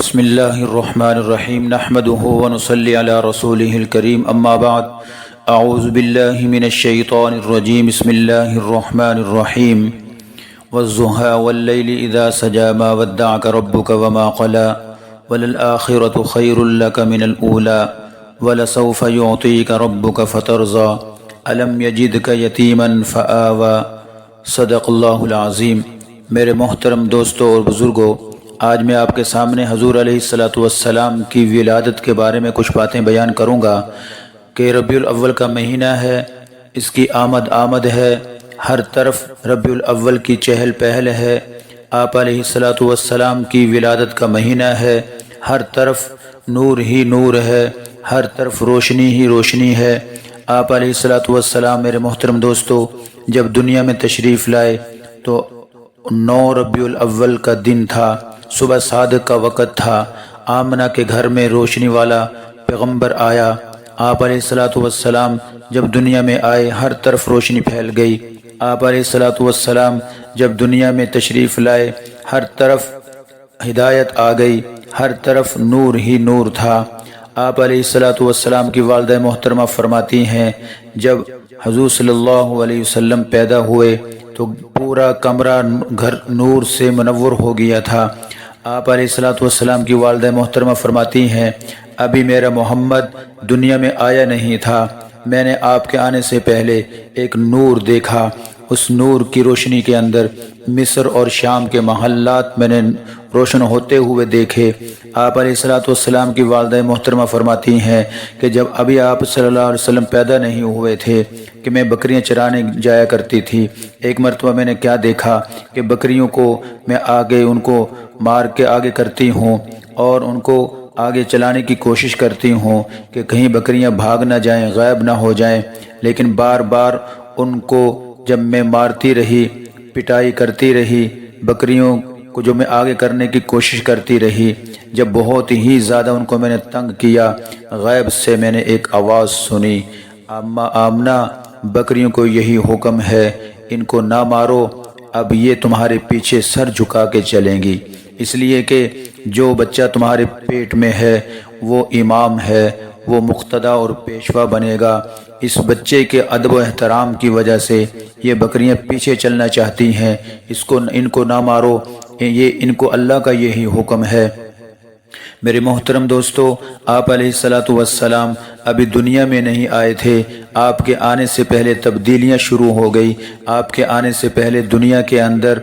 بسم اللہ الرحمن الرحیم نحمده ونصلی علی رسولہ الکریم اما بعد اعوذ باللہ من الشیطان الرجیم بسم اللہ الرحمن الرحیم والضحى واللیل اذا سجى ما ودعك ربك وما قلى وللآخرة خیر لك من الأولى ولسوف يعطيك ربك فترضى ألم يجدك یتیما فآوى صدق اللہ العظیم۔ میرے محترم دوستوں اور بزرگوں، آج میں آپ کے سامنے حضور علیہ السلام کی ولادت کے بارے میں کچھ باتیں بیان کروں گا کہ ربیع الاول کا مہینہ ہے، اس کی آمد ہے، ہر طرف ربیع الاول کی چہل پہل ہے۔ آپ علیہ السلام کی ولادت کا مہینہ ہے، ہر طرف نور ہی نور ہے، ہر طرف روشنی ہی روشنی ہے۔ آپ علیہ السلام میرے محترم دوستو جب دنیا میں تشریف لائے تو 9 ربیع الاول کا دن تھا، صبح صادق کا وقت تھا۔ آمنہ کے گھر میں روشنی والا پیغمبر آیا۔ آپ علیہ السلام جب دنیا میں آئے ہر طرف روشنی پھیل گئی۔ آپ علیہ السلام جب دنیا میں تشریف لائے ہر طرف ہدایت آ گئی، ہر طرف نور ہی نور تھا۔ آپ علیہ السلام کی والدہ محترمہ فرماتی ہیں جب حضور صلی اللہ علیہ وسلم پیدا ہوئے تو پورا کمرہ گھر نور سے منور ہو گیا تھا۔ آپ علیہ السلام کی والدہ محترمہ فرماتی ہیں ابھی میرا محمد دنیا میں آیا نہیں تھا، میں نے آپ کے آنے سے پہلے ایک نور دیکھا، اس نور کی روشنی کے اندر مصر اور شام کے محلات میں نے روشن ہوتے ہوئے دیکھے۔ آپ علیہ السلام کی والدہ محترمہ فرماتی ہیں کہ جب ابھی آپ صلی اللہ علیہ وسلم پیدا نہیں ہوئے تھے کہ میں بکریاں چرانے جایا کرتی تھی۔ ایک مرتبہ میں نے کیا دیکھا کہ بکریوں کو میں آگے ان کو مار کے آگے کرتی ہوں اور ان کو آگے چلانے کی کوشش کرتی ہوں کہ کہیں بکریاں بھاگ نہ جائیں، غائب نہ ہو جائیں، لیکن بار بار ان کو جب میں مارتی رہی، پٹائی کرتی رہی، بکریوں کو جو میں آگے کرنے کی کوشش کرتی رہی، جب بہت ہی زیادہ ان کو میں نے تنگ کیا، غیب سے میں نے ایک آواز سنی، آمنہ بکریوں کو یہی حکم ہے، ان کو نہ مارو، اب یہ تمہارے پیچھے سر جھکا کے چلیں گی، اس لیے کہ جو بچہ تمہارے پیٹ میں ہے وہ امام ہے، وہ مقتدی اور پیشوا بنے گا۔ اس بچے کے ادب و احترام کی وجہ سے یہ بکریاں پیچھے چلنا چاہتی ہیں، ان کو نہ مارو، یہ ان کو اللہ کا یہی حکم ہے۔ میرے محترم دوستو، آپ علیہ السلام ابھی دنیا میں نہیں آئے تھے، آپ کے آنے سے پہلے تبدیلیاں شروع ہو گئی۔ آپ کے آنے سے پہلے دنیا کے اندر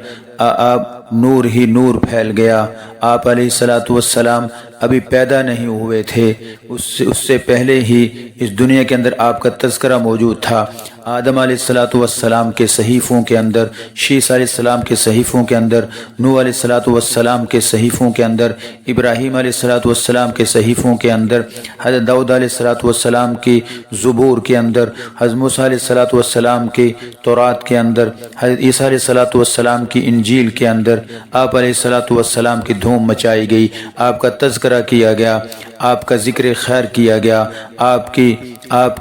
نور ہی نور پھیل گیا۔ آپ علیہ السلام ابھی پیدا نہیں ہوئے تھے، اس سے پہلے ہی اس دنیا کے اندر آپ کا تذکرہ موجود تھا۔ آدم علیہ السلام کے صحیفوں کے اندر، شیس علیہ السلام کے صحیفوں کے اندر، نوح علیہ السلام کے صحیفوں کے اندر، ابراہیم علیہ السلام کے صحیفوں کے اندر، حضرت داؤد علیہ السلام کی زبور کے اندر، حضرت موسیٰ علیہ السلام کی تورات کے اندر، حضرت عیسیٰ علیہ السلام کی انجیل کے اندر آپ علیہ السلام کی دھوم مچائی گئی، آپ کا تذکرہ کیا گیا، آپ کا ذکر خیر کیا گیا، آپ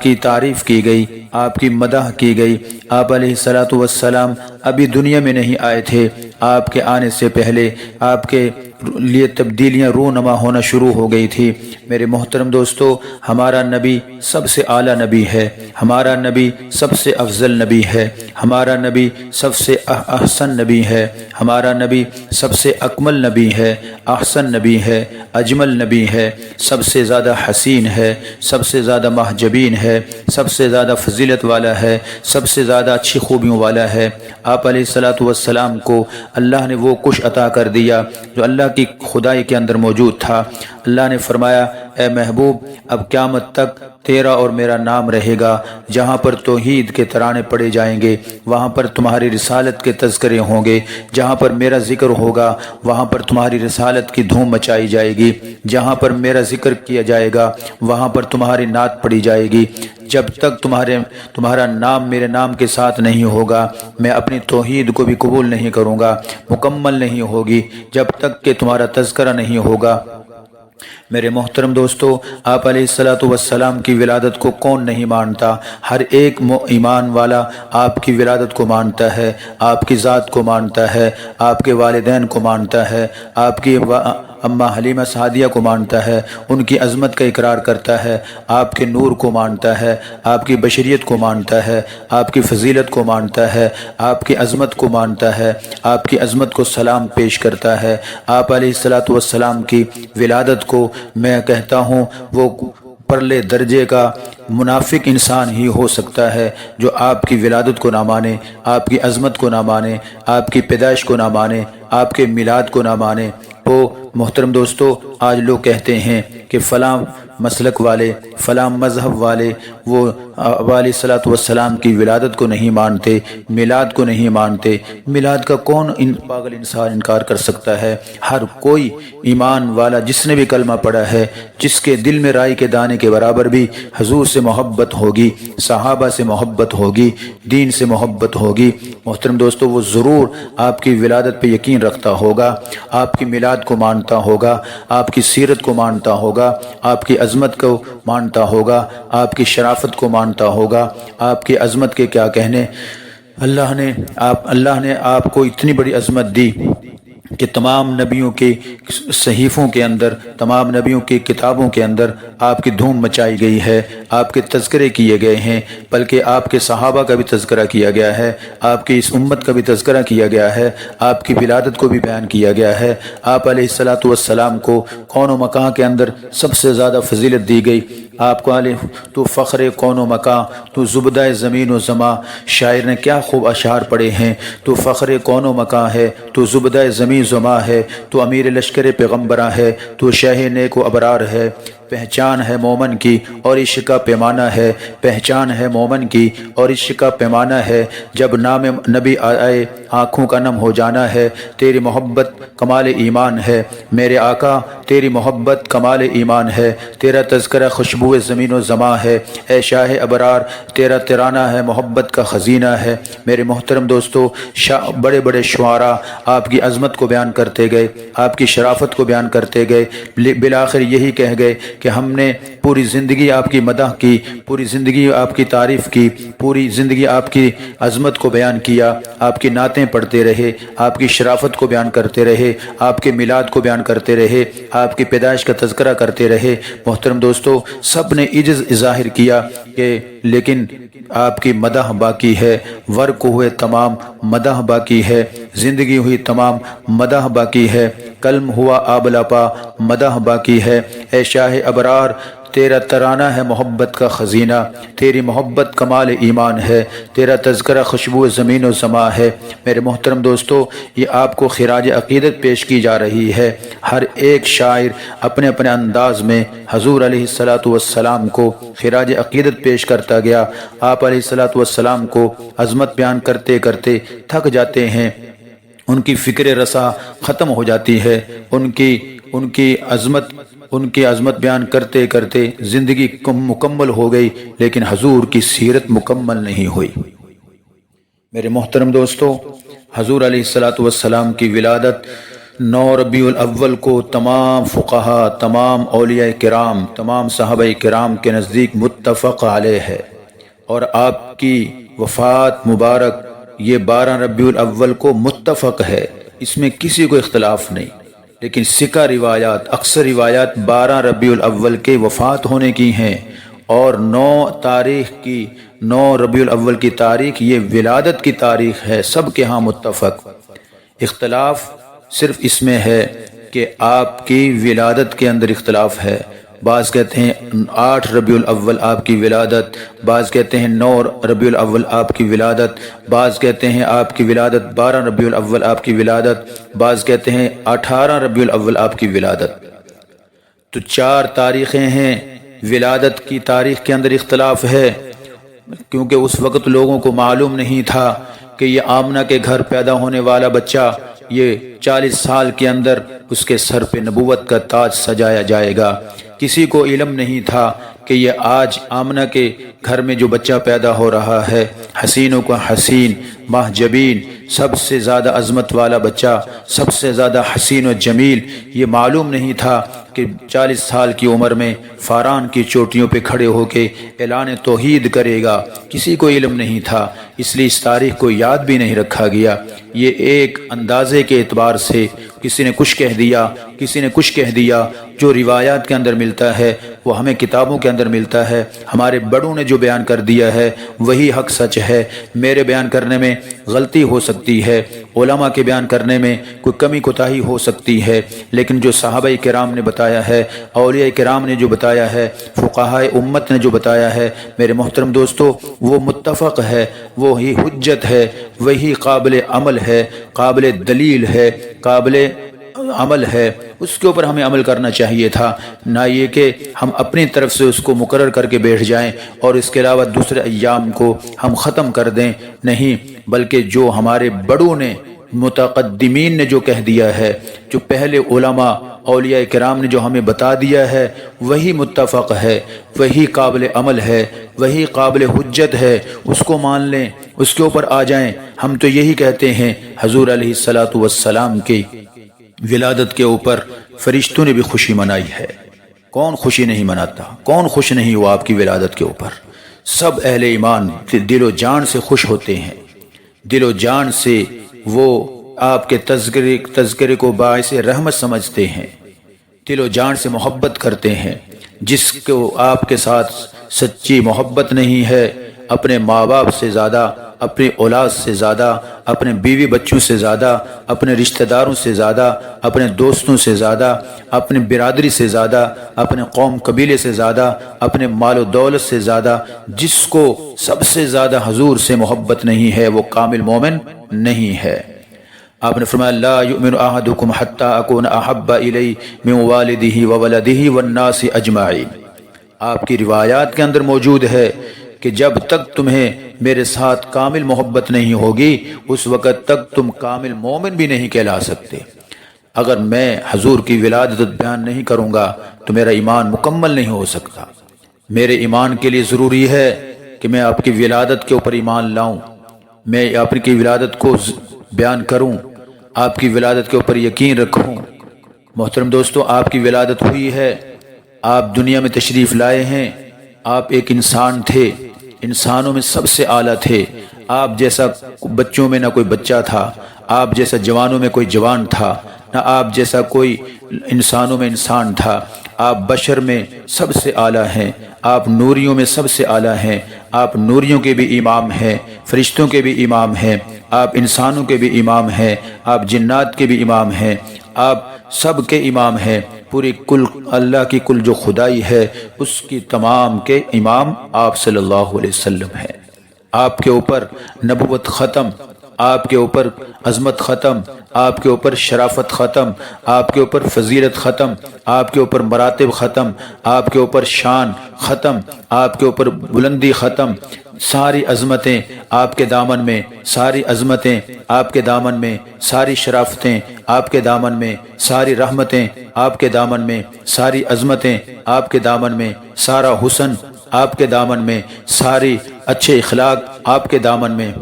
کی تعریف کی گئی، آپ کی مدح کی گئی۔ آپ علیہ السلام ابھی دنیا میں نہیں آئے تھے، آپ کے آنے سے پہلے آپ کے لیے تبدیلیاں رونما ہونا شروع ہو گئی تھی۔ میرے محترم دوستو، ہمارا نبی سب سے اعلیٰ نبی ہے، ہمارا نبی سب سے افضل نبی ہے، ہمارا نبی سب سے احسن نبی ہے، ہمارا نبی سب سے اکمل نبی ہے، احسن نبی ہے، اجمل نبی ہے، سب سے زیادہ حسین ہے، سب سے زیادہ محجبین ہے، سب سے زیادہ فضیلت والا ہے، سب سے زیادہ اچھی خوبیوں والا ہے۔ آپ علیہ السلام کو اللہ نے وہ کچھ عطا کر دیا جو اللہ کی خدائی کے اندر موجود تھا۔ اللہ نے فرمایا اے محبوب، اب قیامت تک تیرا اور میرا نام رہے گا، جہاں پر توحید کے ترانے پڑے جائیں گے وہاں پر تمہاری رسالت کے تذکرے ہوں گے، جہاں پر میرا ذکر ہوگا وہاں پر تمہاری رسالت کی دھوم مچائی جائے گی، جہاں پر میرا ذکر کیا جائے گا وہاں پر تمہاری نعت پڑھی جائے گی۔ جب تک تمہارا نام میرے نام کے ساتھ نہیں ہوگا میں اپنی توحید کو بھی قبول نہیں کروں گا، مکمل نہیں ہوگی جب تک کہ تمہارا تذکرہ نہیں ہوگا۔ میرے محترم دوستو، آپ علیہ السلام کی ولادت کو کون نہیں مانتا؟ ہر ایک ایمان والا آپ کی ولادت کو مانتا ہے، آپ کی ذات کو مانتا ہے، آپ کے والدین کو مانتا ہے، اماں حلیمہ سعدیہ کو مانتا ہے، ان کی عظمت کا اقرار کرتا ہے، آپ کے نور کو مانتا ہے، آپ کی بشریت کو مانتا ہے، آپ کی فضیلت کو مانتا ہے، آپ کی عظمت کو مانتا ہے، آپ کی عظمت کو سلام پیش کرتا ہے، آپ علیہ الصلوۃ والسلام کی ولادت کو میں کہتا ہوں وہ پرلے درجے کا منافق انسان ہی ہو سکتا ہے جو آپ کی ولادت کو نہ مانے، آپ کی عظمت کو نہ مانے، آپ کی پیدائش کو نہ مانے، آپ کے میلاد کو نہ مانے۔ تو محترم دوستو، آج لوگ کہتے ہیں کہ فلاں مسلک والے، فلاں مذہب والے وہ علیہ الصلوۃ والسلام کی ولادت کو نہیں مانتے، میلاد کو نہیں مانتے۔ میلاد کا کون پاگل انسان انکار کر سکتا ہے؟ ہر کوئی ایمان والا جس نے بھی کلمہ پڑھا ہے، جس کے دل میں رائی کے دانے کے برابر بھی حضور سے محبت ہوگی، صحابہ سے محبت ہوگی، دین سے محبت ہوگی، محترم دوستو وہ ضرور آپ کی ولادت پہ یقین رکھتا ہوگا، آپ کی میلاد کو مانتا ہوگا، آپ کی سیرت کو مانتا ہوگا، آپ کی عظمت کو مانتا ہوگا، آپ کی شرافت کو مانتا ہوگا۔ آپ کی عظمت کے کیا کہنے، اللہ نے آپ کو اتنی بڑی عظمت دی کہ تمام نبیوں کے صحیفوں کے اندر، تمام نبیوں کی کتابوں کے اندر آپ کی دھوم مچائی گئی ہے، آپ کے تذکرے کیے گئے ہیں، بلکہ آپ کے صحابہ کا بھی تذکرہ کیا گیا ہے، آپ کی اس امت کا بھی تذکرہ کیا گیا ہے، آپ کی ولادت کو بھی بیان کیا گیا ہے۔ آپ علیہ الصلوۃ والسلام کو کون و مکان کے اندر سب سے زیادہ فضیلت دی گئی۔ آپ کو علیہ تو فخر کون و مکان، تو زبدہ زمین و زماں، شاعر نے کیا خوب اشعار پڑھے ہیں۔ تو فخر کون و مکان ہے، تو زبدہ زمین زماں ہے، تو امیر لشکر پیغمبراں ہے، تو شہ نیک و ابرار ہے۔ پہچان ہے مومن کی اور عشق کا پیمانہ ہے، پہچان ہے مومن کی اور عشق کا پیمانہ ہے، جب نام نبی آئے آنکھوں کا نم ہو جانا ہے، تیری محبت کمال ایمان ہے میرے آقا، تیری محبت کمال ایمان ہے، تیرا تذکرہ خوشبو زمین و زماں ہے، اے شاہ ابرار تیرا ترانہ ہے محبت کا خزینہ ہے۔ میرے محترم دوستو، بڑے بڑے شعراء آپ کی عظمت کو بیان کرتے گئے، آپ کی شرافت کو بیان کرتے گئے، بالآخر یہی کہہ گئے کہ ہم نے پوری زندگی آپ کی مدح کی، پوری زندگی آپ کی تعریف کی، پوری زندگی آپ کی عظمت کو بیان کیا، آپ کی نعتیں پڑھتے رہے، آپ کی شرافت کو بیان کرتے رہے، آپ کے میلاد کو بیان کرتے رہے، آپ کی پیدائش کا تذکرہ کرتے رہے۔ محترم دوستو، سب نے عجز ظاہر کیا کہ لیکن آپ کی مدح باقی ہے، ورق ہوئے تمام مدح باقی ہے، زندگی ہوئی تمام مدح باقی ہے، کلم ہوا آبلاپا مدح باقی ہے۔ اے شاہ ابرار تیرا ترانہ ہے محبت کا خزینہ، تیری محبت کمال ایمان ہے، تیرا تذکرہ خوشبو زمین و زماں ہے۔ میرے محترم دوستو، یہ آپ کو خراج عقیدت پیش کی جا رہی ہے۔ ہر ایک شاعر اپنے اپنے انداز میں حضور علیہ الصلوۃ والسلام کو خراج عقیدت پیش کرتا گیا۔ آپ علیہ الصلوۃ والسلام کو عظمت بیان کرتے کرتے تھک جاتے ہیں، ان کی فکر رسا ختم ہو جاتی ہے، ان کی عظمت بیان کرتے کرتے زندگی مکمل ہو گئی، لیکن حضور کی سیرت مکمل نہیں ہوئی۔ میرے محترم دوستو، حضور علیہ الصلوۃ والسلام کی ولادت 9 ربیع الاول کو تمام فقہا، تمام اولیاء کرام، تمام صحابہ کرام کے نزدیک متفق علیہ ہے، اور آپ کی وفات مبارک یہ 12 ربیع الاول کو متفق ہے، اس میں کسی کو اختلاف نہیں۔ لیکن سکہ روایات، اکثر روایات 12 ربیع الاول کے وفات ہونے کی ہیں، اور 9 ربیع الاول کی تاریخ یہ ولادت کی تاریخ ہے، سب کے ہاں متفق۔ اختلاف صرف اس میں ہے کہ آپ کی ولادت کے اندر اختلاف ہے، بعض کہتے ہیں 8 ربیع الاول آپ کی ولادت، بعض کہتے ہیں 9 ربیع الاول آپ کی ولادت، بعض کہتے ہیں آپ کی ولادت 12 ربیع الاول آپ کی ولادت، بعض کہتے ہیں 18 ربیع الاول آپ کی ولادت۔ تو 4 تاریخیں ہیں، ولادت کی تاریخ کے اندر اختلاف ہے، کیونکہ اس وقت لوگوں کو معلوم نہیں تھا کہ یہ آمنہ کے گھر پیدا ہونے والا بچہ یہ 40 سال کے اندر اس کے سر پہ نبوت کا تاج سجایا جائے گا۔ کسی کو علم نہیں تھا کہ یہ آج آمنہ کے گھر میں جو بچہ پیدا ہو رہا ہے، حسینوں کا حسین، ماہ جبین، سب سے زیادہ عظمت والا بچہ، سب سے زیادہ حسین و جمیل، یہ معلوم نہیں تھا کہ 40 سال کی عمر میں فاران کی چوٹیوں پہ کھڑے ہو کے اعلان توحید کرے گا، کسی کو علم نہیں تھا، اس لیے اس تاریخ کو یاد بھی نہیں رکھا گیا۔ یہ ایک اندازے کے اعتبار سے کسی نے کچھ کہہ دیا، کسی نے کچھ کہہ دیا۔ جو روایات کے اندر ملتا ہے وہ ہمیں کتابوں کے اندر ملتا ہے، ہمارے بڑوں نے جو بیان کر دیا ہے وہی حق سچ ہے۔ میرے بیان کرنے میں غلطی ہو سکتی ہے، علماء کے بیان کرنے میں کوئی کمی کوتاہی ہو سکتی ہے، لیکن جو صحابہ کرام نے بتایا ہے، اولیاء کرام نے جو بتایا ہے، فقہائے امت نے جو بتایا ہے، میرے محترم دوستو، وہ متفق ہے، وہی حجت ہے، وہی قابل عمل ہے، قابل دلیل ہے، قابل عمل ہے۔ اس کے اوپر ہمیں عمل کرنا چاہیے تھا، نہ یہ کہ ہم اپنی طرف سے اس کو مقرر کر کے بیٹھ جائیں اور اس کے علاوہ دوسرے ایام کو ہم ختم کر دیں۔ نہیں، بلکہ جو ہمارے بڑوں نے، متقدمین نے جو کہہ دیا ہے، جو پہلے علماء اولیاء کرام نے جو ہمیں بتا دیا ہے، وہی متفق ہے، وہی قابل عمل ہے، وہی قابل حجت ہے۔ اس کو مان لیں، اس کے اوپر آ جائیں۔ ہم تو یہی کہتے ہیں، حضور علیہ الصلاۃ والسلام کی ولادت کے اوپر فرشتوں نے بھی خوشی منائی ہے۔ کون خوشی نہیں مناتا؟ کون خوش نہیں ہوا آپ کی ولادت کے اوپر؟ سب اہل ایمان دل و جان سے خوش ہوتے ہیں، دل و جان سے وہ آپ کے تذکرے کو باعث رحمت سمجھتے ہیں، دل و جان سے محبت کرتے ہیں۔ جس کو آپ کے ساتھ سچی محبت نہیں ہے، اپنے ماں باپ سے زیادہ، اپنی اولاد سے زیادہ، اپنے بیوی بچوں سے زیادہ، اپنے رشتہ داروں سے زیادہ، اپنے دوستوں سے زیادہ، اپنے برادری سے زیادہ، اپنے قوم قبیلے سے زیادہ، اپنے مال و دولت سے زیادہ، جس کو سب سے زیادہ حضور سے محبت نہیں ہے وہ کامل مومن نہیں ہے۔ آپ نے فرمایا لا یؤمن احدکم حتی اکون احب الی من والدہ وولدہ والناس اجمعین۔ آپ کی روایات کے اندر موجود ہے کہ جب تک تمہیں میرے ساتھ کامل محبت نہیں ہوگی اس وقت تک تم کامل مومن بھی نہیں کہلا سکتے۔ اگر میں حضور کی ولادت بیان نہیں کروں گا تو میرا ایمان مکمل نہیں ہو سکتا۔ میرے ایمان کے لیے ضروری ہے کہ میں آپ کی ولادت کے اوپر ایمان لاؤں، میں آپ کی ولادت کو بیان کروں، آپ کی ولادت کے اوپر یقین رکھوں۔ محترم دوستو، آپ کی ولادت ہوئی ہے، آپ دنیا میں تشریف لائے ہیں، آپ ایک انسان تھے، انسانوں میں سب سے اعلیٰ تھے۔ آپ جیسا بچوں میں نہ کوئی بچہ تھا، آپ جیسا جوانوں میں کوئی جوان تھا، نہ آپ جیسا کوئی انسانوں میں انسان تھا۔ آپ بشر میں سب سے اعلیٰ ہیں، آپ نوریوں میں سب سے اعلیٰ ہیں، آپ نوریوں کے بھی امام ہیں، فرشتوں کے بھی امام ہیں، آپ انسانوں کے بھی امام ہیں، آپ جنات کے بھی امام ہیں، آپ سب کے امام ہیں۔ پوری کل اللہ کی کل جو خدائی ہے اس کی تمام کے امام آپ صلی اللہ علیہ وسلم ہیں۔ آپ کے اوپر نبوت ختم، آپ کے اوپر عظمت ختم، آپ کے اوپر شرافت ختم، آپ کے اوپر فضیلت ختم، آپ کے اوپر مراتب ختم، آپ کے اوپر شان ختم، آپ کے اوپر بلندی ختم۔ ساری عظمتیں آپ کے دامن میں، ساری عظمتیں آپ کے دامن میں، ساری شرافتیں آپ کے دامن میں، ساری رحمتیں آپ کے دامن میں، ساری عظمتیں آپ کے دامن میں، سارا حسن آپ کے دامن میں، ساری اچھے اخلاق آپ کے دامن میں،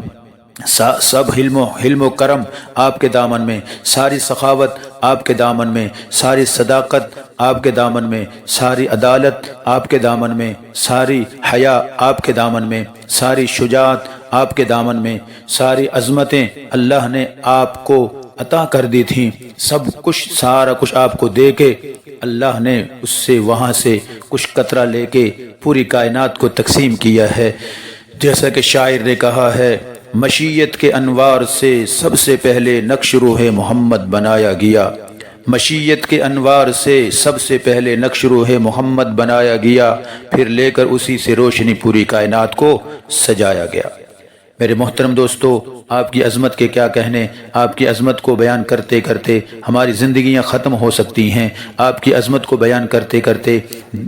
سب حلم و کرم آپ کے دامن میں، ساری سخاوت آپ کے دامن میں، ساری صداقت آپ کے دامن میں، ساری عدالت آپ کے دامن میں، ساری حیا آپ کے دامن میں، ساری شجاعت آپ کے دامن میں، ساری عظمتیں اللہ نے آپ کو عطا کر دی تھیں۔ سب کچھ، سارا کچھ آپ کو دے کے اللہ نے اس سے وہاں سے کچھ قطرہ لے کے پوری کائنات کو تقسیم کیا ہے۔ جیسا کہ شاعر نے کہا ہے، مشیت کے انوار سے سب سے پہلے نقش روح محمد بنایا گیا، مشیت کے انوار سے سب سے پہلے نقش روح محمد بنایا گیا، پھر لے کر اسی سے روشنی پوری کائنات کو سجایا گیا۔ میرے محترم دوستو، آپ کی عظمت کے کیا کہنے، آپ کی عظمت کو بیان کرتے کرتے ہماری زندگیاں ختم ہو سکتی ہیں، آپ کی عظمت کو بیان کرتے کرتے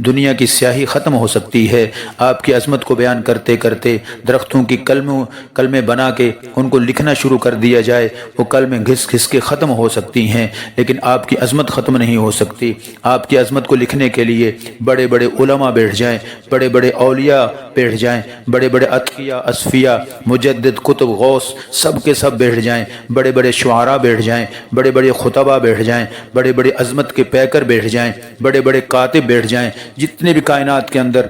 دنیا کی سیاہی ختم ہو سکتی ہے، آپ کی عظمت کو بیان کرتے کرتے درختوں کی کلمے بنا کے ان کو لکھنا شروع کر دیا جائے، وہ کلمیں گھس گھس کے ختم ہو سکتی ہیں، لیکن آپ کی عظمت ختم نہیں ہو سکتی۔ آپ کی عظمت کو لکھنے کے لیے بڑے بڑے علماء بیٹھ جائیں، بڑے بڑے اولیاء بیٹھ جائیں، بڑے بڑے اتقیاء، اصفیاء، مجدد، کتب، غوث، سب کے سب بیٹھ جائیں، بڑے بڑے شعراء بیٹھ جائیں، بڑے بڑے خطبہ بیٹھ جائیں، بڑے بڑے عظمت کے پیکر بیٹھ جائیں، بڑے بڑے کاتب بیٹھ جائیں، جتنے بھی کائنات کے اندر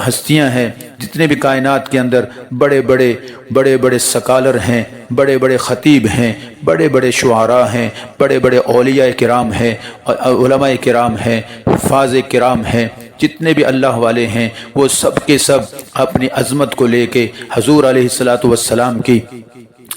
ہستیاں ہیں، جتنے بھی کائنات کے اندر بڑے بڑے سکالر ہیں، بڑے بڑے خطیب ہیں، بڑے بڑے شعراء ہیں، بڑے بڑے اولیاء کرام ہیں، علماء کرام ہیں، حفاظ کرام ہیں، جتنے بھی اللہ والے ہیں وہ سب کے سب اپنی عظمت کو لے کے حضور علیہ السلام کی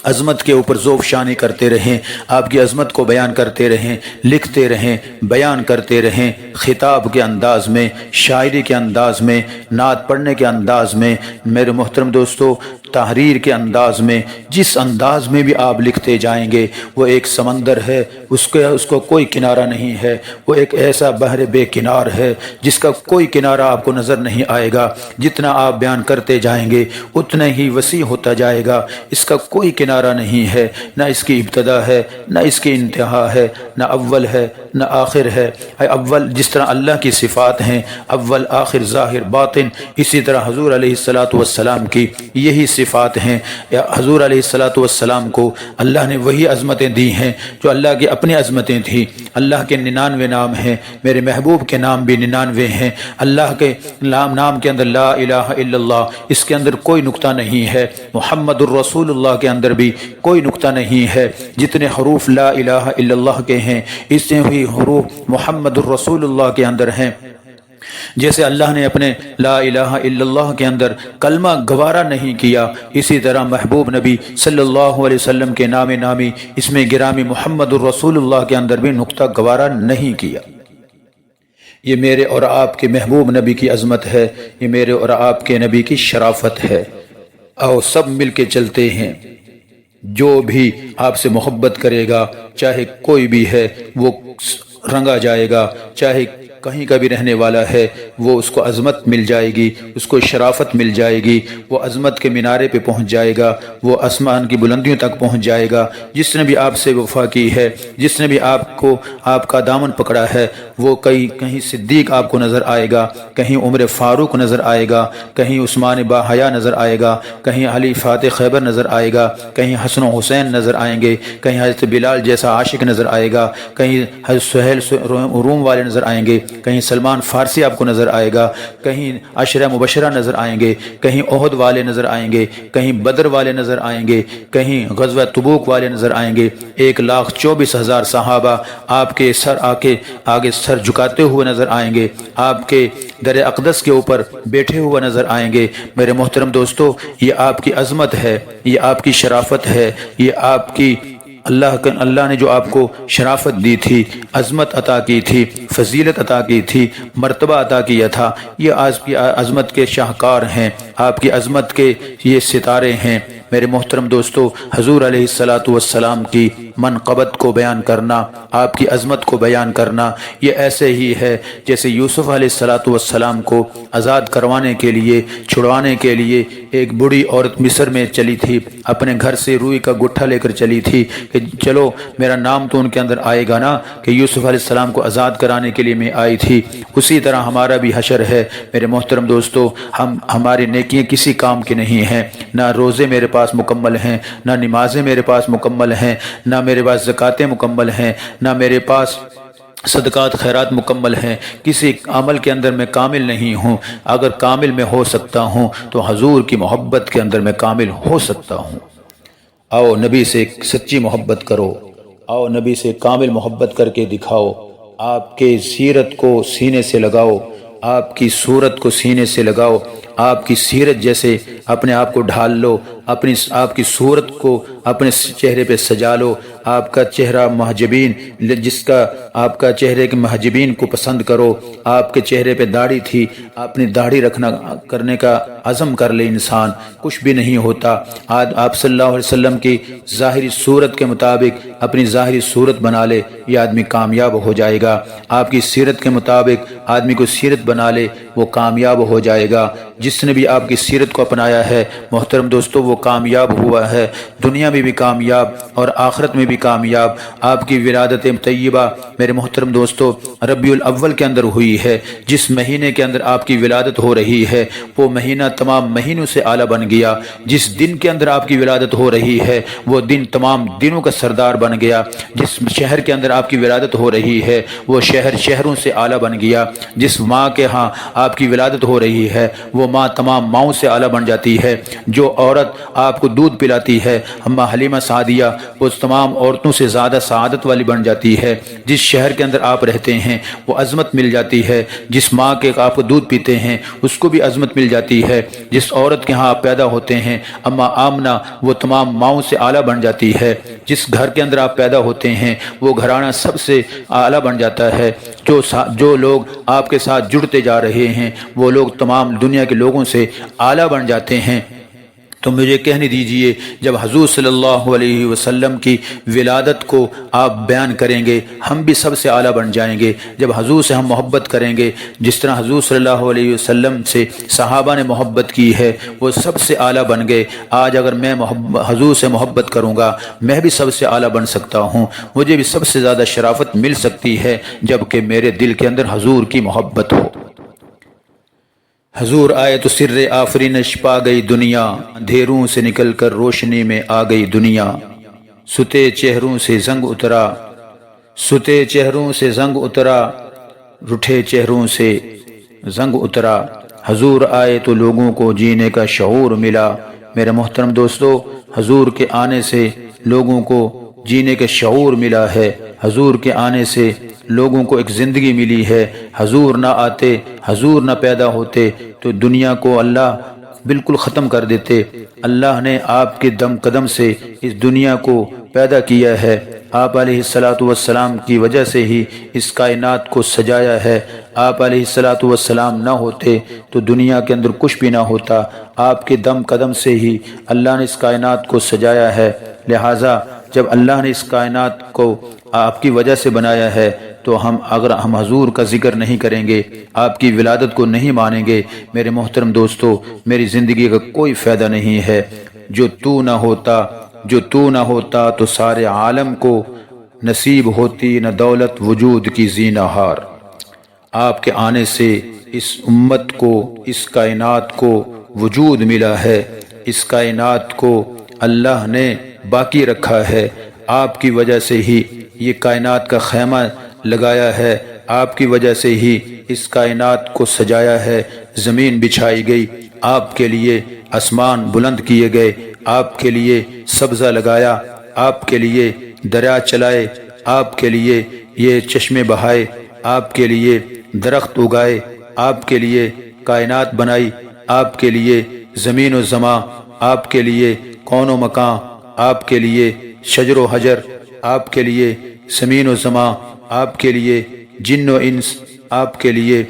عظمت کے اوپر ذوف شانی کرتے رہیں، آپ کی عظمت کو بیان کرتے رہیں، لکھتے رہیں، بیان کرتے رہیں، خطاب کے انداز میں، شاعری کے انداز میں، نعت پڑھنے کے انداز میں، میرے محترم دوستو تحریر کے انداز میں، جس انداز میں بھی آپ لکھتے جائیں گے وہ ایک سمندر ہے، اس کو کوئی کنارہ نہیں ہے، وہ ایک ایسا بحر بے کنار ہے جس کا کوئی کنارہ آپ کو نظر نہیں آئے گا، جتنا آپ بیان کرتے جائیں گے اتنا ہی وسیع ہوتا جائے گا، اس کا کوئی کنارہ نہیں ہے، نہ اس کی ابتدا ہے، نہ اس کی انتہا ہے، نہ اول ہے نہ آخر ہے۔ اول جس طرح اللہ کی صفات ہیں، اول آخر ظاہر باطن، اسی طرح حضور علیہ السلام کی یہی صفات ہیں۔ حضور علیہ السلام کو اللہ نے وہی عظمتیں دی ہیں جو اللہ کی اپنی عظمتیں تھیں۔ اللہ کے 99 نام ہیں، میرے محبوب کے نام بھی 99 ہیں۔ اللہ کے نام کے اندر لا الہ الا اللہ، اس کے اندر کوئی نقطہ نہیں ہے۔ محمد الرسول اللہ کے اندر بھی کوئی نقطہ نہیں ہے۔ جتنے حروف لا الہ الا اللہ کے ہیں اتنے ہی حروف محمد الرسول اللہ کے اندر ہیں۔ جیسے اللہ نے اپنے لا الہ الا اللہ کے اندر کلمہ گوارا نہیں کیا، اسی طرح محبوب نبی صلی اللہ علیہ وسلم کے نام نامی اس میں گرامی محمد الرسول اللہ کے اندر بھی نقطہ گوارا نہیں کیا۔ یہ میرے اور آپ کے محبوب نبی کی عظمت ہے، یہ میرے اور آپ کے نبی کی شرافت ہے۔ آؤ سب مل کے چلتے ہیں، جو بھی آپ سے محبت کرے گا چاہے کوئی بھی ہے وہ رنگا جائے گا، چاہے کہیں کا بھی رہنے والا ہے وہ اس کو عظمت مل جائے گی، اس کو شرافت مل جائے گی، وہ عظمت کے مینارے پہ پہنچ جائے گا، وہ آسمان کی بلندیوں تک پہنچ جائے گا۔ جس نے بھی آپ سے وفا کی ہے، جس نے بھی آپ کا دامن پکڑا ہے، وہ کہیں صدیق آپ کو نظر آئے گا، کہیں عمر فاروق نظر آئے گا، کہیں عثمان با حیا نظر آئے گا، کہیں علی فاتح خیبر نظر آئے گا، کہیں حسن و حسین نظر آئیں گے، کہیں حضرت بلال جیسا عاشق نظر آئے گا، کہیں حضرت سہیل روم والے نظر آئیں گے، کہیں سلمان فارسی آپ کو نظر آئے گا، کہیں عشرہ مبشرہ نظر آئیں گے، کہیں احد والے نظر آئیں گے، کہیں بدر والے نظر آئیں گے، کہیں غزوہ تبوک والے نظر آئیں گے۔ 1,24,000 صحابہ آپ کے آگے سر جھکاتے ہوئے نظر آئیں گے، آپ کے در اقدس کے اوپر بیٹھے ہوئے نظر آئیں گے۔ میرے محترم دوستو یہ آپ کی عظمت ہے، یہ آپ کی شرافت ہے، یہ آپ کی اللہ نے جو آپ کو شرافت دی تھی، عظمت عطا کی تھی، فضیلت عطا کی تھی، مرتبہ عطا کیا تھا، یہ آپ کی عظمت کے شاہکار ہیں، آپ کی عظمت کے یہ ستارے ہیں۔ میرے محترم دوستو حضور علیہ السلام کی منقبت کو بیان کرنا، آپ کی عظمت کو بیان کرنا، یہ ایسے ہی ہے جیسے یوسف علیہ السلام کو آزاد کروانے کے لیے، چھڑوانے کے لیے ایک بوڑھی عورت مصر میں چلی تھی، اپنے گھر سے روئی کا گٹھا لے کر چلی تھی کہ چلو میرا نام تو ان کے اندر آئے گا نا کہ یوسف علیہ السلام کو آزاد کرانے کے لیے میں آئی تھی۔ اسی طرح ہمارا بھی حشر ہے میرے محترم دوستو، ہماری نیکیاں کسی کام کی نہیں ہیں، نہ روزے میرے پاس مکمل ہیں، نہ نمازیں میرے پاس مکمل ہیں، نہ میرے پاس زکاتیں مکمل ہیں، نہ میرے پاس صدقات خیرات مکمل ہیں، کسی عمل کے اندر میں کامل نہیں ہوں۔ اگر کامل میں ہو سکتا ہوں تو حضور کی محبت کے اندر میں کامل ہو سکتا ہوں۔ آؤ نبی سے سچی محبت کرو، آؤ نبی سے کامل محبت کر کے دکھاؤ، آپ کے سیرت کو سینے سے لگاؤ، آپ کی صورت کو سینے سے لگاؤ، آپ کی سیرت جیسے اپنے آپ کو ڈھال لو، آپ کی صورت کو اپنے چہرے پہ سجا لو، آپ کا چہرہ محجبین آپ کا چہرے کے محجبین کو پسند کرو۔ آپ کے چہرے پہ داڑھی تھی، اپنی داڑھی کرنے کا عزم کر لے، انسان کچھ بھی نہیں ہوتا۔ آپ صلی اللہ علیہ وسلم کی ظاہری صورت کے مطابق اپنی ظاہری صورت بنا لے، یہ آدمی کامیاب ہو جائے گا۔ آپ کی سیرت کے مطابق آدمی کو سیرت بنا لے، وہ کامیاب ہو جائے گا۔ جس نے بھی آپ کی سیرت کو اپنایا ہے محترم دوستو وہ کامیاب ہوا ہے، دنیا میں بھی کامیاب اور آخرت میں بھی کامیاب۔ آپ کی ولادت طیبہ میرے محترم دوستو ربیع الاول کے اندر ہوئی ہے۔ جس مہینے کے اندر آپ کی ولادت ہو رہی ہے وہ مہینہ تمام مہینوں سے اعلیٰ بن گیا۔ جس دن کے اندر آپ کی ولادت ہو رہی ہے وہ دن تمام دنوں کا سردار بن گیا۔ جس شہر کے اندر آپ کی ولادت ہو رہی ہے وہ شہر شہروں سے اعلیٰ بن گیا۔ جس ماں کے ہاں آپ کی ولادت ہو رہی ہے وہ ماں تمام ماؤں سے اعلیٰ بن جاتی ہے۔ جو عورت آپ کو دودھ پلاتی ہے اماں حلیمہ سعدیہ وہ تمام عورتوں سے زیادہ سعادت والی بن جاتی ہے۔ جس شہر کے اندر آپ رہتے ہیں وہ عظمت مل جاتی ہے۔ جس ماں کے آپ کو دودھ پیتے ہیں اس کو بھی عظمت مل جاتی ہے۔ جس عورت کے ہاں آپ پیدا ہوتے ہیں اماں آمنہ وہ تمام ماؤں سے اعلیٰ بن جاتی ہے۔ جس گھر کے اندر آپ پیدا ہوتے ہیں وہ گھرانہ سب سے اعلیٰ بن جاتا ہے۔ جو لوگ آپ کے ساتھ جڑتے جا رہے ہیں وہ لوگ تمام دنیا کے لوگوں سے اعلیٰ بن جاتے ہیں۔ تو مجھے کہنے دیجئے جب حضور صلی اللہ علیہ وسلم کی ولادت کو آپ بیان کریں گے ہم بھی سب سے اعلیٰ بن جائیں گے۔ جب حضور سے ہم محبت کریں گے جس طرح حضور صلی اللہ علیہ وسلم سے صحابہ نے محبت کی ہے وہ سب سے اعلیٰ بن گئے۔ آج اگر میں حضور سے محبت کروں گا میں بھی سب سے اعلیٰ بن سکتا ہوں، مجھے بھی سب سے زیادہ شرافت مل سکتی ہے جبکہ میرے دل کے اندر حضور کی محبت ہو۔ حضور آئے تو سر آفرینش پا گئی دنیا، اندھیروں سے نکل کر روشنی میں آ گئی دنیا۔ ستے چہروں سے زنگ اترا، ستے چہروں سے زنگ اترا، رٹھے چہروں سے زنگ اترا۔ حضور آئے تو لوگوں کو جینے کا شعور ملا۔ میرے محترم دوستو حضور کے آنے سے لوگوں کو جینے کا شعور ملا ہے۔ حضور کے آنے سے لوگوں کو ایک زندگی ملی ہے۔ حضور نہ آتے، حضور نہ پیدا ہوتے تو دنیا کو اللہ بالکل ختم کر دیتے۔ اللہ نے آپ کے دم قدم سے اس دنیا کو پیدا کیا ہے۔ آپ علیہ الصلاۃ والسلام کی وجہ سے ہی اس کائنات کو سجایا ہے۔ آپ علیہ الصلاۃ والسلام نہ ہوتے تو دنیا کے اندر کچھ بھی نہ ہوتا۔ آپ کے دم قدم سے ہی اللہ نے اس کائنات کو سجایا ہے۔ لہٰذا جب اللہ نے اس کائنات کو آپ کی وجہ سے بنایا ہے تو اگر ہم حضور کا ذکر نہیں کریں گے، آپ کی ولادت کو نہیں مانیں گے، میرے محترم دوستو میری زندگی کا کوئی فائدہ نہیں ہے۔ جو تو نہ ہوتا تو سارے عالم کو نصیب ہوتی نہ دولت وجود کی زینہار۔ آپ کے آنے سے اس امت کو، اس کائنات کو وجود ملا ہے۔ اس کائنات کو اللہ نے باقی رکھا ہے۔ آپ کی وجہ سے ہی یہ کائنات کا خیمہ لگایا ہے، آپ کی وجہ سے ہی اس کائنات کو سجایا ہے۔ زمین بچھائی گئی، آپ کے لیے آسمان بلند کیے گئے، آپ کے لیے سبزہ لگایا، آپ کے لیے دریا چلائے، آپ کے لیے یہ چشمے بہائے، آپ کے لیے درخت اگائے، آپ کے لیے کائنات بنائی، آپ کے لیے زمین و زماں، آپ کے لیے کون و مکان، آپ کے لیے شجر و حجر، آپ کے لیے زمین و زماں، آپ کے لیے جن و انس، آپ کے لیے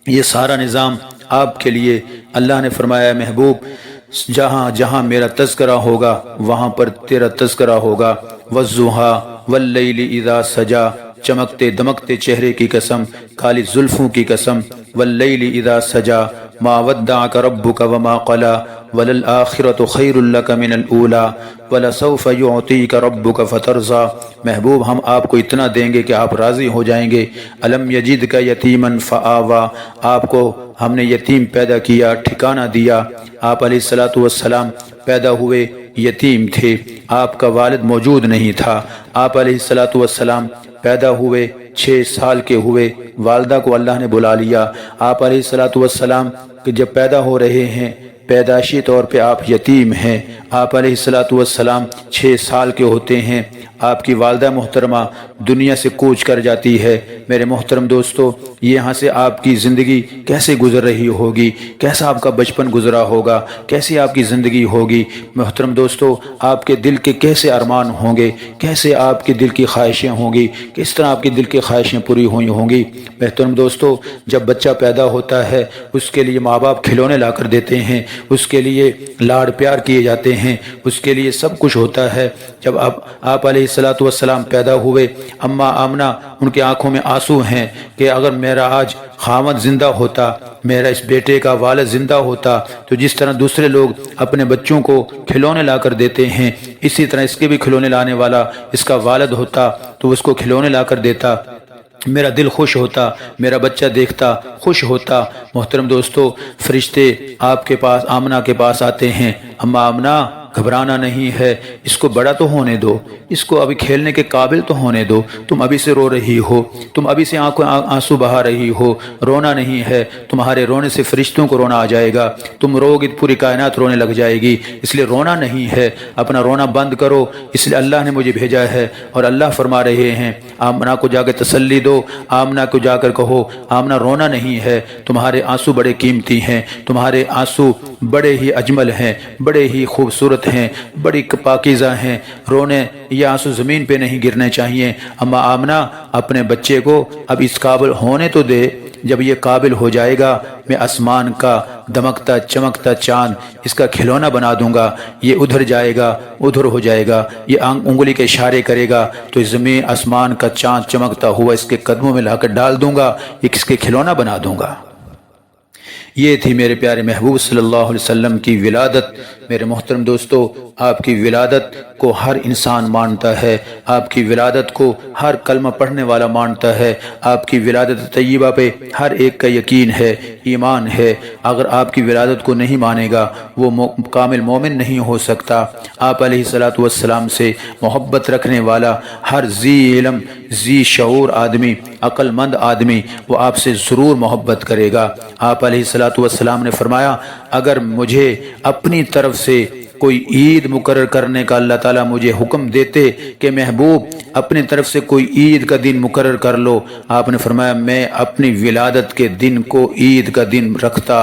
یہ سارا نظام آپ کے لیے اللہ نے فرمایا محبوب جہاں جہاں میرا تذکرہ ہوگا وہاں پر تیرا تذکرہ ہوگا۔ والضحیٰ واللیل اذا سجا، چمکتے دمکتے چہرے کی قسم، کالی زلفوں کی قسم، واللیل اذا سجا ما ودعک ربک وما قلا وللآخرۃ خیر لک من الاولی ولسوف یعطیک ربک فترضی۔ محبوب ہم آپ کو اتنا دیں گے کہ آپ راضی ہو جائیں گے۔ الم یجدک یتیما فآوی، آپ کو ہم نے یتیم پیدا کیا، ٹھکانہ دیا۔ آپ علیہ الصلاۃ والسلام پیدا ہوئے یتیم تھے، آپ کا والد موجود نہیں تھا۔ آپ علیہ الصلاۃ والسلام پیدا ہوئے 6 سال کے ہوئے، والدہ کو اللہ نے بلا لیا۔ آپ علیہ الصلاۃ والسلام جب پیدا ہو رہے ہیں پیدائشی طور پہ آپ یتیم ہیں۔ آپ علیہ الصلاۃ والسلام 6 سال کے ہوتے ہیں، آپ کی والدہ محترمہ دنیا سے کوچ کر جاتی ہے۔ میرے محترم دوستو یہاں سے آپ کی زندگی کیسے گزر رہی ہوگی، کیسا آپ کا بچپن گزرا ہوگا، کیسی آپ کی زندگی ہوگی۔ محترم دوستو آپ کے دل کے کیسے ارمان ہوں گے، کیسے آپ کے دل کی خواہشیں ہوں گی، کس طرح آپ کی دل کی خواہشیں پوری ہوئی ہوں گی۔ محترم دوستو جب بچہ پیدا ہوتا ہے اس کے لیے ماں باپ کھلونے لا کر دیتے ہیں، اس کے لیے لاڑ پیار کیے جاتے ہیں، اس کے لیے سب کچھ ہوتا ہے۔ جب آپ علیہ الصلاۃ والسلام پیدا ہوئے اماں آمنہ ان کی آنکھوں میں آنسو ہیں کہ اگر میرا آج خاوند زندہ ہوتا میرا اس بیٹے کا والد زندہ ہوتا تو جس طرح دوسرے لوگ اپنے بچوں کو کھلونے لا کر دیتے ہیں، اسی طرح اس کے بھی کھلونے لانے والا اس کا والد ہوتا تو اس کو کھلونے لا کر دیتا، میرا دل خوش ہوتا، میرا بچہ دیکھتا خوش ہوتا۔ محترم دوستو، فرشتے آپ کے پاس آمنہ کے پاس آتے ہیں، اما آمنہ گھبرانا نہیں ہے، اس کو بڑا تو ہونے دو، اس کو ابھی کھیلنے کے قابل تو ہونے دو، تم ابھی سے رو رہی ہو، تم ابھی سے آنسو بہا رہی ہو، رونا نہیں ہے، تمہارے رونے سے فرشتوں کو رونا آ جائے گا، تم رو گی پوری کائنات رونے لگ جائے گی، اس لیے رونا نہیں ہے، اپنا رونا بند کرو، اس لیے اللہ نے مجھے بھیجا ہے۔ اور اللہ فرما رہے ہیں آمنہ کو جا کے تسلی دو، آمنہ کو جا کر کہو آمنہ رونا نہیں ہے، تمہارے آنسو بڑے قیمتی ہیں، تمہارے آنسو بڑے ہی اجمل ہیں، بڑے ہی خوبصورت ہیں، بڑی پاکیزہ ہیں، رونے یہ آنسو زمین پہ نہیں گرنے چاہیے۔ اما آمنہ اپنے بچے کو اب اس قابل ہونے تو دے، جب یہ قابل ہو جائے گا میں آسمان کا دمکتا چمکتا چاند اس کا کھلونا بنا دوں گا، یہ ادھر جائے گا ادھر ہو جائے گا، یہ انگلی کے اشارے کرے گا تو اس زمین آسمان کا چاند چمکتا ہوا اس کے قدموں میں لا کر ڈال دوں گا، یہ کس کے کھلونا بنا دوں گا۔ یہ تھی میرے پیارے محبوب صلی اللہ علیہ وسلم کی ولادت۔ میرے محترم دوستو، آپ کی ولادت کو ہر انسان مانتا ہے، آپ کی ولادت کو ہر کلمہ پڑھنے والا مانتا ہے، آپ کی ولادت طیبہ پہ ہر ایک کا یقین ہے، ایمان ہے۔ اگر آپ کی ولادت کو نہیں مانے گا وہ کامل مومن نہیں ہو سکتا۔ آپ علیہ الصلوۃ والسلام سے محبت رکھنے والا ہر ذی علم ذی شعور آدمی، عقل مند آدمی، وہ آپ سے ضرور محبت کرے گا۔ آپ علیہ الصلوۃ والسلام نے فرمایا اگر مجھے اپنی طرف سے کوئی عید مقرر کرنے کا اللہ تعالیٰ مجھے حکم دیتے کہ محبوب اپنی طرف سے کوئی عید کا دن مقرر کر لو، آپ نے فرمایا میں اپنی ولادت کے دن کو عید کا دن رکھتا،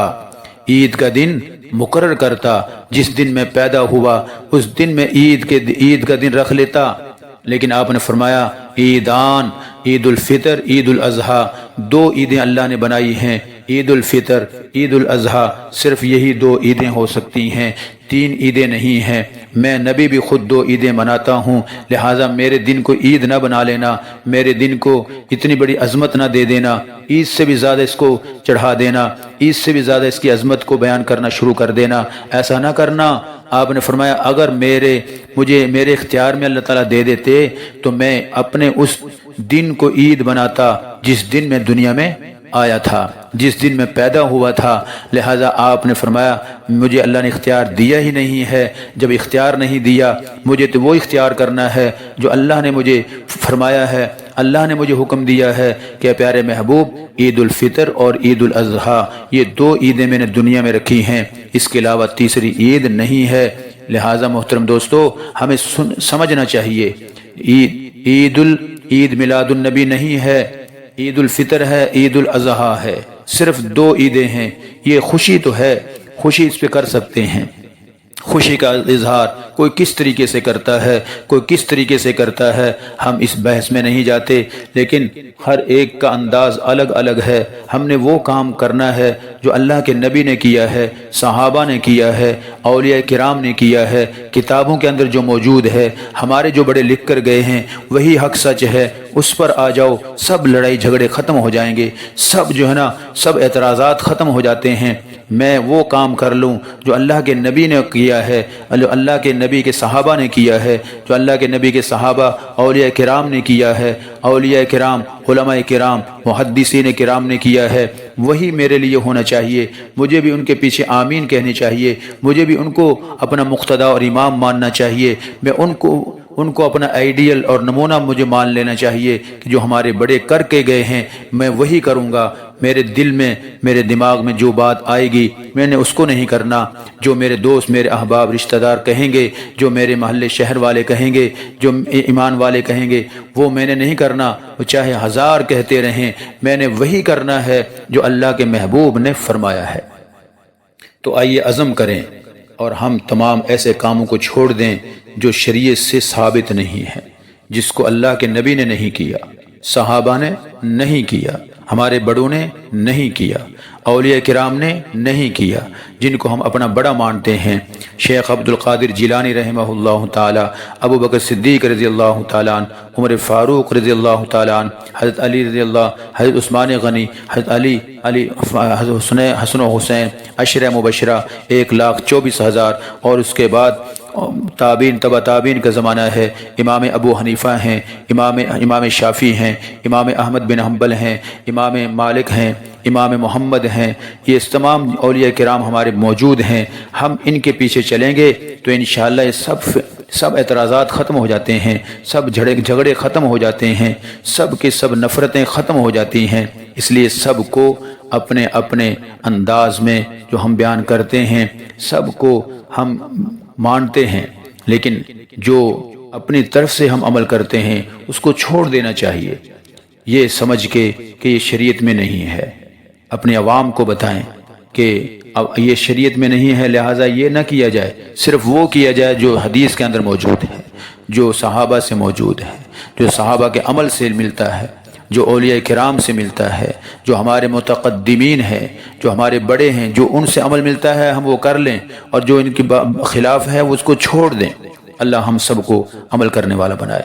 عید کا دن مقرر کرتا، جس دن میں پیدا ہوا اس دن میں عید کا دن رکھ لیتا۔ لیکن آپ نے فرمایا عیدان، عید الفطر، عید الاضحیٰ، دو عیدیں اللہ نے بنائی ہیں، عید الفطر، عید الاضحیٰ، صرف یہی دو عیدیں ہو سکتی ہیں، تین عیدیں نہیں ہیں۔ میں نبی بھی خود دو عیدیں مناتا ہوں، لہٰذا میرے دن کو عید نہ بنا لینا، میرے دن کو اتنی بڑی عظمت نہ دے دینا، عید سے بھی زیادہ اس کو چڑھا دینا، عید سے بھی زیادہ اس کی عظمت کو بیان کرنا شروع کر دینا، ایسا نہ کرنا۔ آپ نے فرمایا اگر مجھے میرے اختیار میں اللہ تعالیٰ دے دیتے تو میں اپنے اس دن کو عید بناتا جس دن میں دنیا میں آیا تھا، جس دن میں پیدا ہوا تھا۔ لہٰذا آپ نے فرمایا مجھے اللہ نے اختیار دیا ہی نہیں ہے، جب اختیار نہیں دیا مجھے تو وہ اختیار کرنا ہے جو اللہ نے مجھے فرمایا ہے، اللہ نے مجھے حکم دیا ہے کہ پیارے محبوب عید الفطر اور عید الاضحیٰ یہ دو عیدیں میں نے دنیا میں رکھی ہیں، اس کے علاوہ تیسری عید نہیں ہے۔ لہٰذا محترم دوستو ہمیں سمجھنا چاہیے عید میلاد النبی نہیں ہے، عید الفطر ہے، عید الاضحیٰ ہے، صرف دو عیدیں ہیں۔ یہ خوشی تو ہے، خوشی اس پہ کر سکتے ہیں، خوشی کا اظہار کوئی کس طریقے سے کرتا ہے، کوئی کس طریقے سے کرتا ہے، ہم اس بحث میں نہیں جاتے، لیکن ہر ایک کا انداز الگ الگ ہے۔ ہم نے وہ کام کرنا ہے جو اللہ کے نبی نے کیا ہے، صحابہ نے کیا ہے، اولیاء کرام نے کیا ہے، کتابوں کے اندر جو موجود ہے، ہمارے جو بڑے لکھ کر گئے ہیں وہی حق سچ ہے، اس پر آ جاؤ، سب لڑائی جھگڑے ختم ہو جائیں گے، سب جو ہے نا سب اعتراضات ختم ہو جاتے ہیں۔ میں وہ کام کر لوں جو اللہ کے نبی نے کیا ہے، جو اللہ کے نبی کے صحابہ نے کیا ہے، جو اللہ کے نبی کے صحابہ اولیاء کرام نے کیا ہے، اولیاء کرام، علماء کرام، محدثین کرام نے کیا ہے، وہی میرے لیے ہونا چاہیے۔ مجھے بھی ان کے پیچھے آمین کہنی چاہیے، مجھے بھی ان کو اپنا مقتدی اور امام ماننا چاہیے، میں ان کو اپنا آئیڈیل اور نمونہ مجھے مان لینا چاہیے کہ جو ہمارے بڑے کر کے گئے ہیں میں وہی کروں گا۔ میرے دل میں، میرے دماغ میں جو بات آئے گی میں نے اس کو نہیں کرنا، جو میرے دوست، میرے احباب، رشتہ دار کہیں گے، جو میرے محلے شہر والے کہیں گے، جو ایمان والے کہیں گے، وہ میں نے نہیں کرنا، وہ چاہے ہزار کہتے رہیں، میں نے وہی کرنا ہے جو اللہ کے محبوب نے فرمایا ہے۔ تو آئیے عزم کریں اور ہم تمام ایسے کاموں کو چھوڑ دیں جو شریعت سے ثابت نہیں ہے، جس کو اللہ کے نبی نے نہیں کیا، صحابہ نے نہیں کیا، ہمارے بڑوں نے نہیں کیا، اولیاء کرام نے نہیں کیا، جن کو ہم اپنا بڑا مانتے ہیں، شیخ عبد القادر جیلانی رحمہ اللہ تعالی، ابو بکر صدیق رضی اللہ تعالیٰ عنہ، عمر فاروق رضی اللہ تعالیٰ عنہ، حضرت علی رضی اللہ، حضرت عثمان غنی، حضرت حضرت حسن و حسین، عشرہ مبشرہ 1,24,000، اور اس کے بعد تابعین تبع تابعین کا زمانہ ہے، امام ابو حنیفہ ہیں، امام شافعی ہیں، امام احمد بن حنبل ہیں، امام مالک ہیں، امام محمد ہیں، یہ تمام اولیاء کرام ہمارے موجود ہیں۔ ہم ان کے پیچھے چلیں گے تو انشاءاللہ یہ سب اعتراضات ختم ہو جاتے ہیں، سب جھگڑے ختم ہو جاتے ہیں، سب کے سب نفرتیں ختم ہو جاتی ہیں۔ اس لیے سب کو اپنے اپنے انداز میں جو ہم بیان کرتے ہیں سب کو ہم مانتے ہیں، لیکن جو اپنی طرف سے ہم عمل کرتے ہیں اس کو چھوڑ دینا چاہیے، یہ سمجھ کے کہ یہ شریعت میں نہیں ہے۔ اپنے عوام کو بتائیں کہ اب یہ شریعت میں نہیں ہے، لہٰذا یہ نہ کیا جائے، صرف وہ کیا جائے جو حدیث کے اندر موجود ہے، جو صحابہ سے موجود ہے، جو صحابہ کے عمل سے ملتا ہے، جو اولیاء کرام سے ملتا ہے، جو ہمارے متقدمین ہیں، جو ہمارے بڑے ہیں، جو ان سے عمل ملتا ہے ہم وہ کر لیں، اور جو ان کے خلاف ہے وہ اس کو چھوڑ دیں۔ اللہ ہم سب کو عمل کرنے والا بنائے۔